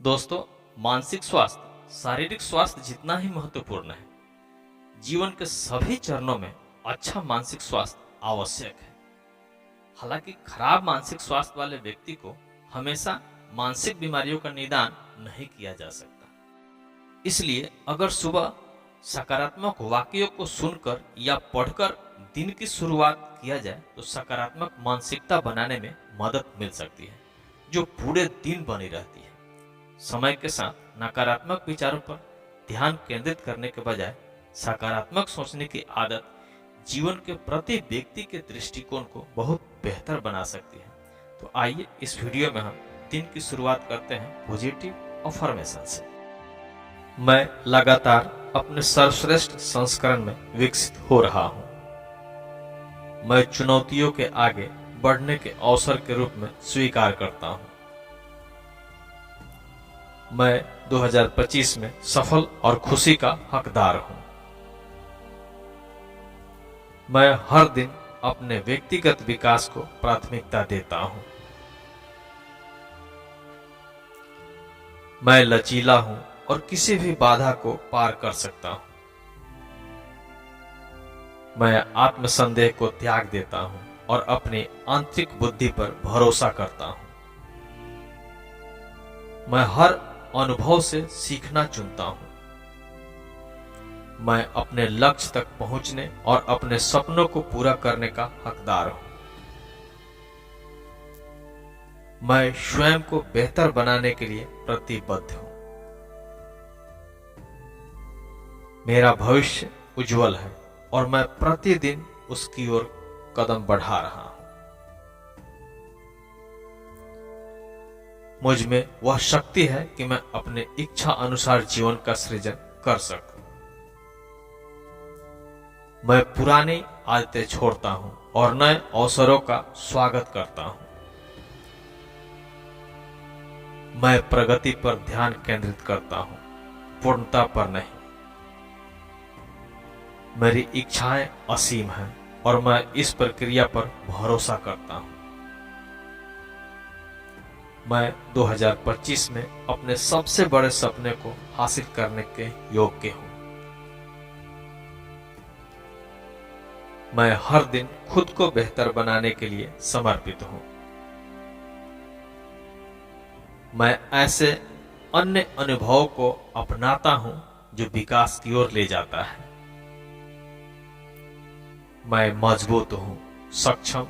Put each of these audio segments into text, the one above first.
दोस्तों, मानसिक स्वास्थ्य शारीरिक स्वास्थ्य जितना ही महत्वपूर्ण है। जीवन के सभी चरणों में अच्छा मानसिक स्वास्थ्य आवश्यक है। हालांकि खराब मानसिक स्वास्थ्य वाले व्यक्ति को हमेशा मानसिक बीमारियों का निदान नहीं किया जा सकता। इसलिए अगर सुबह सकारात्मक वाक्यों को सुनकर या पढ़कर दिन की शुरुआत किया जाए तो सकारात्मक मानसिकता बनाने में मदद मिल सकती है, जो पूरे दिन बनी रहती है। समय के साथ नकारात्मक विचारों पर ध्यान केंद्रित करने के बजाय सकारात्मक सोचने की आदत जीवन के प्रति व्यक्ति के दृष्टिकोण को बहुत बेहतर बना सकती है। तो आइए इस वीडियो में हम दिन की शुरुआत करते हैं पॉजिटिव अफर्मेशन से। मैं लगातार अपने सर्वश्रेष्ठ संस्करण में विकसित हो रहा हूं। मैं चुनौतियों के आगे बढ़ने के अवसर के रूप में स्वीकार करता हूं। मैं 2025 में सफल और खुशी का हकदार हूं। मैं हर दिन अपने व्यक्तिगत विकास को प्राथमिकता देता हूं। मैं लचीला हूं और किसी भी बाधा को पार कर सकता हूं। मैं आत्मसंदेह को त्याग देता हूं और अपनी आंतरिक बुद्धि पर भरोसा करता हूं। मैं हर अनुभव से सीखना चुनता हूं। मैं अपने लक्ष्य तक पहुंचने और अपने सपनों को पूरा करने का हकदार हूं। मैं स्वयं को बेहतर बनाने के लिए प्रतिबद्ध हूं। मेरा भविष्य उज्जवल है और मैं प्रतिदिन उसकी ओर कदम बढ़ा रहा हूं। मुझ में वह शक्ति है कि मैं अपने इच्छा अनुसार जीवन का सृजन कर सकूं। मैं पुरानी आदतें छोड़ता हूं और नए अवसरों का स्वागत करता हूं। मैं प्रगति पर ध्यान केंद्रित करता हूं, पूर्णता पर नहीं। मेरी इच्छाएं असीम हैं और मैं इस प्रक्रिया पर भरोसा करता हूं। मैं 2025 में अपने सबसे बड़े सपने को हासिल करने के योग्य हूं। मैं हर दिन खुद को बेहतर बनाने के लिए समर्पित हूं। मैं ऐसे अन्य अनुभवों को अपनाता हूं जो विकास की ओर ले जाता है। मैं मजबूत हूं, सक्षम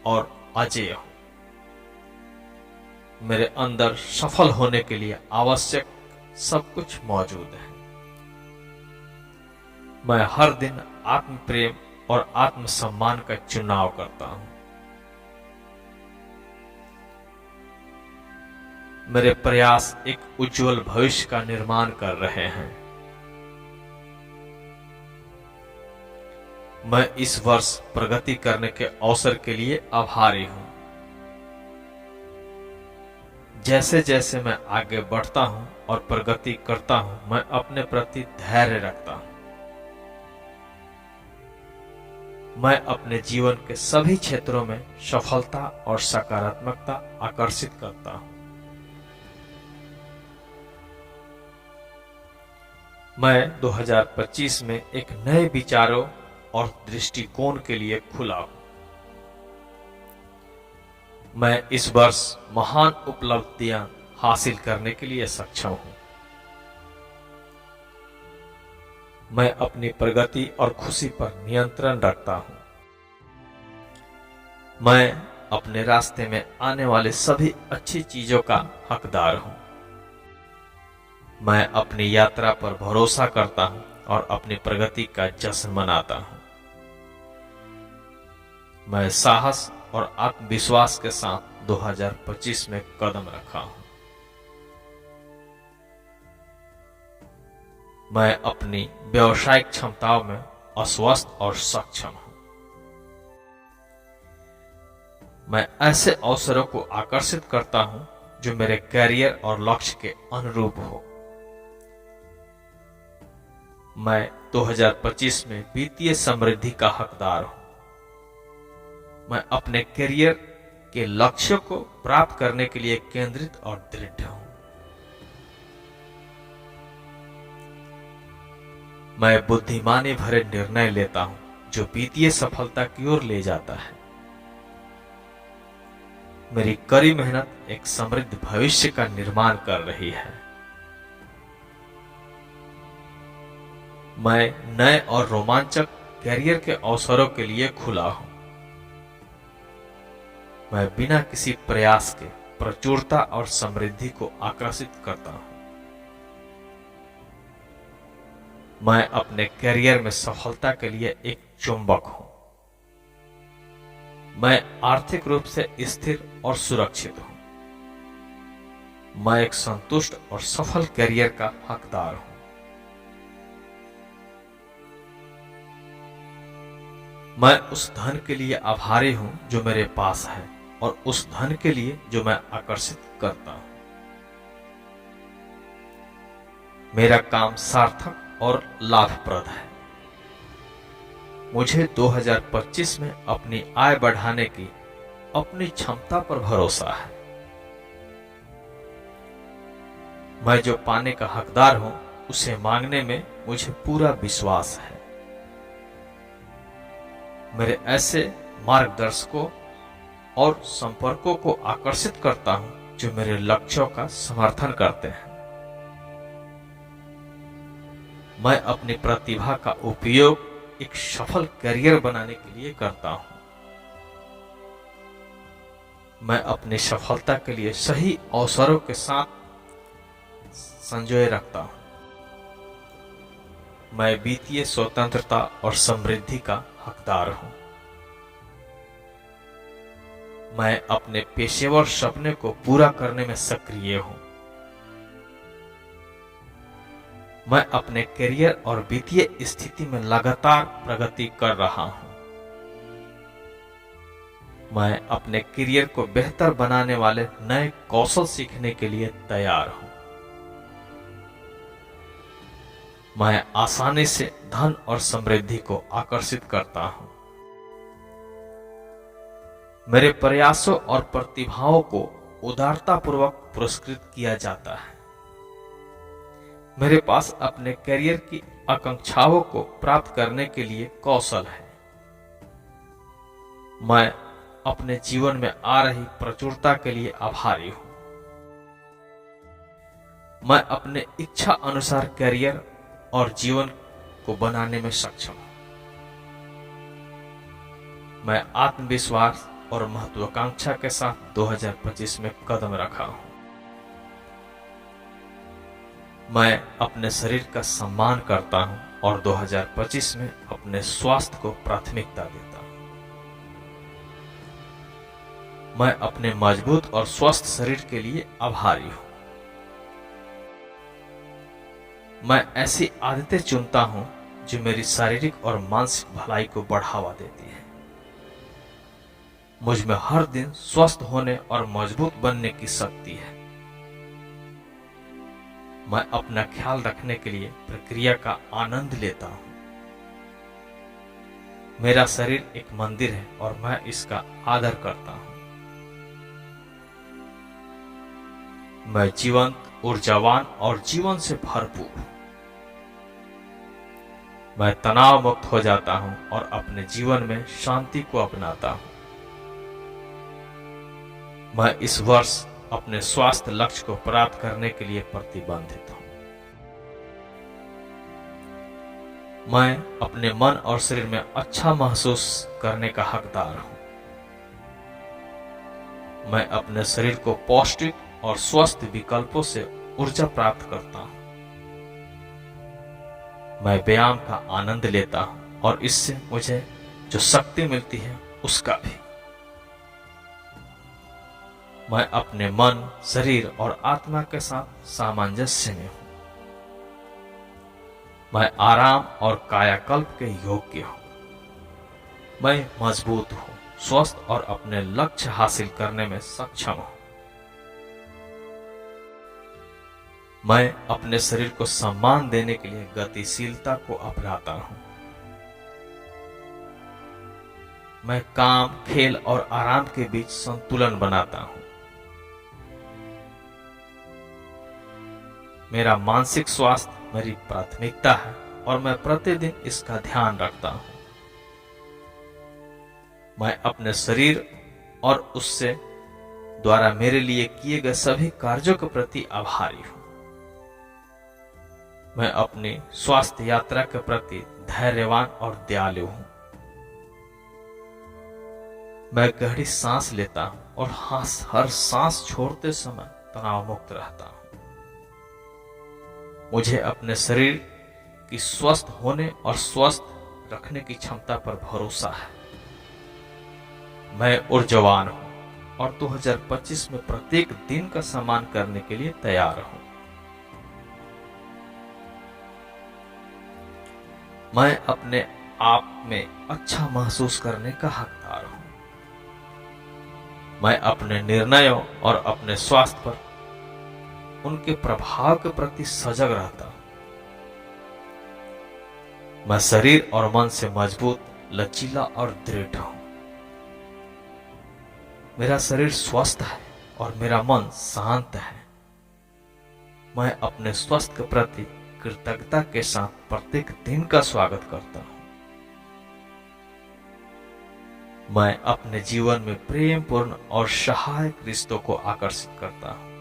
और अजेय हूं। मेरे अंदर सफल होने के लिए आवश्यक सब कुछ मौजूद है। मैं हर दिन आत्म प्रेम और आत्मसम्मान का चुनाव करता हूं। मेरे प्रयास एक उज्जवल भविष्य का निर्माण कर रहे हैं। मैं इस वर्ष प्रगति करने के अवसर के लिए आभारी हूं। जैसे जैसे मैं आगे बढ़ता हूं और प्रगति करता हूं, मैं अपने प्रति धैर्य रखता हूं। मैं अपने जीवन के सभी क्षेत्रों में सफलता और सकारात्मकता आकर्षित करता हूं। मैं 2025 में एक नए विचारों और दृष्टिकोण के लिए खुला हूं। मैं इस वर्ष महान उपलब्धियां हासिल करने के लिए सक्षम हूं। मैं अपनी प्रगति और खुशी पर नियंत्रण रखता हूं। मैं अपने रास्ते में आने वाले सभी अच्छी चीजों का हकदार हूं। मैं अपनी यात्रा पर भरोसा करता हूं और अपनी प्रगति का जश्न मनाता हूं। मैं साहस और आत्मविश्वास के साथ 2025 में कदम रखा हूं। मैं अपनी व्यावसायिक क्षमताओं में अस्वस्थ और सक्षम हूं। मैं ऐसे अवसरों को आकर्षित करता हूं जो मेरे कैरियर और लक्ष्य के अनुरूप हो। मैं 2025 में वित्तीय समृद्धि का हकदार हूं। मैं अपने करियर के लक्ष्यों को प्राप्त करने के लिए केंद्रित और दृढ़ हूं। मैं बुद्धिमानी भरे निर्णय लेता हूं जो वित्तीय सफलता की ओर ले जाता है। मेरी कड़ी मेहनत एक समृद्ध भविष्य का निर्माण कर रही है। मैं नए और रोमांचक कैरियर के अवसरों के लिए खुला हूं। मैं बिना किसी प्रयास के प्रचुरता और समृद्धि को आकर्षित करता हूं। मैं अपने कैरियर में सफलता के लिए एक चुंबक हूं। मैं आर्थिक रूप से स्थिर और सुरक्षित हूं। मैं एक संतुष्ट और सफल कैरियर का हकदार हूं। मैं उस धन के लिए आभारी हूं जो मेरे पास है और उस धन के लिए जो मैं आकर्षित करता हूं। मेरा काम सार्थक और लाभप्रद है। मुझे 2025 में अपनी आय बढ़ाने की अपनी क्षमता पर भरोसा है। मैं जो पाने का हकदार हूं उसे मांगने में मुझे पूरा विश्वास है। मेरे ऐसे मार्गदर्शकों और संपर्कों को आकर्षित करता हूं जो मेरे लक्ष्यों का समर्थन करते हैं। मैं अपनी प्रतिभा का उपयोग एक सफल करियर बनाने के लिए करता हूं। मैं अपनी सफलता के लिए सही अवसरों के साथ संजोए रखता हूं। मैं वित्तीय स्वतंत्रता और समृद्धि का हकदार हूं। मैं अपने पेशेवर सपने को पूरा करने में सक्रिय हूं। मैं अपने करियर और वित्तीय स्थिति में लगातार प्रगति कर रहा हूं। मैं अपने करियर को बेहतर बनाने वाले नए कौशल सीखने के लिए तैयार हूं। मैं आसानी से धन और समृद्धि को आकर्षित करता हूं। मेरे प्रयासों और प्रतिभाओं को उदारतापूर्वक पुरस्कृत किया जाता है। मेरे पास अपने करियर की आकांक्षाओं को प्राप्त करने के लिए कौशल है। मैं अपने जीवन में आ रही प्रचुरता के लिए आभारी हूं। मैं अपने इच्छा अनुसार करियर और जीवन को बनाने में सक्षम हूं। मैं आत्मविश्वास और महत्वाकांक्षा के साथ 2025 में कदम रखा हूं। मैं अपने शरीर का सम्मान करता हूं और 2025 में अपने स्वास्थ्य को प्राथमिकता देता हूं। मैं अपने मजबूत और स्वस्थ शरीर के लिए आभारी हूं। मैं ऐसी आदतें चुनता हूं जो मेरी शारीरिक और मानसिक भलाई को बढ़ावा देती है। मुझ में हर दिन स्वस्थ होने और मजबूत बनने की शक्ति है। मैं अपना ख्याल रखने के लिए प्रक्रिया का आनंद लेता हूं। मेरा शरीर एक मंदिर है और मैं इसका आदर करता हूं। मैं जीवंत, ऊर्जावान और जीवन से भरपूर हूं। मैं तनाव मुक्त हो जाता हूं और अपने जीवन में शांति को अपनाता हूं। मैं इस वर्ष अपने स्वास्थ्य लक्ष्य को प्राप्त करने के लिए प्रतिबंधित हूं। मैं अपने मन और शरीर में अच्छा महसूस करने का हकदार हूं। मैं अपने शरीर को पौष्टिक और स्वस्थ विकल्पों से ऊर्जा प्राप्त करता हूं। मैं व्यायाम का आनंद लेता हूं और इससे मुझे जो शक्ति मिलती है उसका भी। मैं अपने मन, शरीर और आत्मा के साथ सामंजस्य में हूं। मैं आराम और कायाकल्प के योग्य हूं। मैं मजबूत हूं, स्वस्थ और अपने लक्ष्य हासिल करने में सक्षम हूं। मैं अपने शरीर को सम्मान देने के लिए गतिशीलता को अपनाता हूं। मैं काम, खेल और आराम के बीच संतुलन बनाता हूं। मेरा मानसिक स्वास्थ्य मेरी प्राथमिकता है और मैं प्रतिदिन इसका ध्यान रखता हूं। मैं अपने शरीर और उससे द्वारा मेरे लिए किए गए सभी कार्यों के प्रति आभारी हूं। मैं अपनी स्वास्थ्य यात्रा के प्रति धैर्यवान और दयालु हूं। मैं गहरी सांस लेता हूं और हर सांस छोड़ते समय तनाव मुक्त रहता हूं। मुझे अपने शरीर की स्वस्थ होने और स्वस्थ रखने की क्षमता पर भरोसा है। मैं ऊर्जावान हूं और 2025 में प्रत्येक दिन का सम्मान करने के लिए तैयार हूं। मैं अपने आप में अच्छा महसूस करने का हकदार हूं। मैं अपने निर्णयों और अपने स्वास्थ्य पर उनके प्रभाव के प्रति सजग रहता हूं। मैं शरीर और मन से मजबूत, लचीला और दृढ़ हूं। मेरा शरीर स्वस्थ है और मेरा मन शांत है। मैं अपने स्वास्थ्य के प्रति कृतज्ञता के साथ प्रत्येक दिन का स्वागत करता हूं। मैं अपने जीवन में प्रेम पूर्ण और सहायक रिश्तों को आकर्षित करता हूं।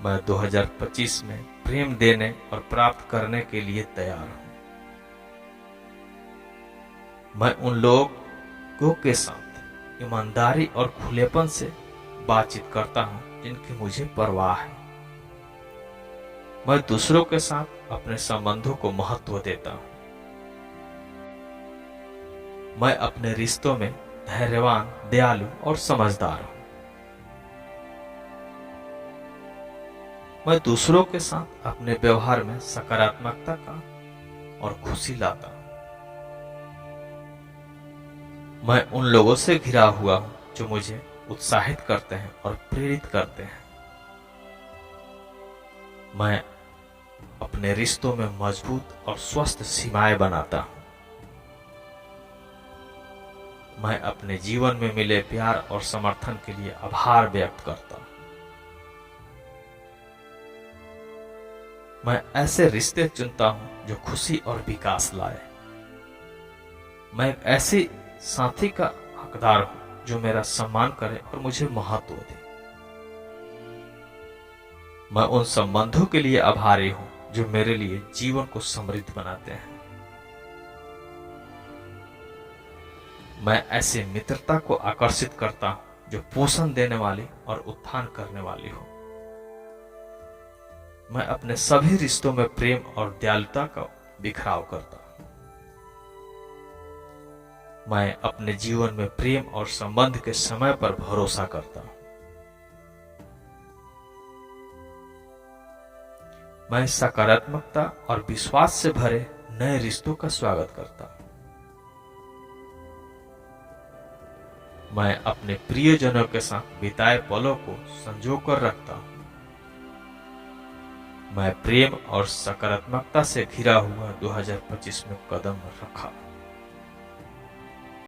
मैं 2025 में प्रेम देने और प्राप्त करने के लिए तैयार हूं। मैं उन लोगों के साथ ईमानदारी और खुलेपन से बातचीत करता हूं जिनकी मुझे परवाह है। मैं दूसरों के साथ अपने संबंधों को महत्व देता हूं। मैं अपने रिश्तों में धैर्यवान, दयालु और समझदार हूं। मैं दूसरों के साथ अपने व्यवहार में सकारात्मकता का और खुशी लाता हूं। मैं उन लोगों से घिरा हुआ हूं जो मुझे उत्साहित करते हैं और प्रेरित करते हैं। मैं अपने रिश्तों में मजबूत और स्वस्थ सीमाएं बनाता हूं। मैं अपने जीवन में मिले प्यार और समर्थन के लिए आभार व्यक्त करता हूं। मैं ऐसे रिश्ते चुनता हूं जो खुशी और विकास लाए। मैं एक ऐसे साथी का हकदार हूं जो मेरा सम्मान करे और मुझे महत्व दे। मैं उन संबंधों के लिए आभारी हूं जो मेरे लिए जीवन को समृद्ध बनाते हैं। मैं ऐसे मित्रता को आकर्षित करता हूं जो पोषण देने वाली और उत्थान करने वाली हो। मैं अपने सभी रिश्तों में प्रेम और दयालुता का बिखराव करता हूं। मैं अपने जीवन में प्रेम और संबंध के समय पर भरोसा करता हूं। मैं सकारात्मकता और विश्वास से भरे नए रिश्तों का स्वागत करता हूं। मैं अपने प्रियजनों के साथ बिताए पलों को संजो कर रखता हूं। मैं प्रेम और सकारात्मकता से घिरा हुआ 2025 में कदम रखा।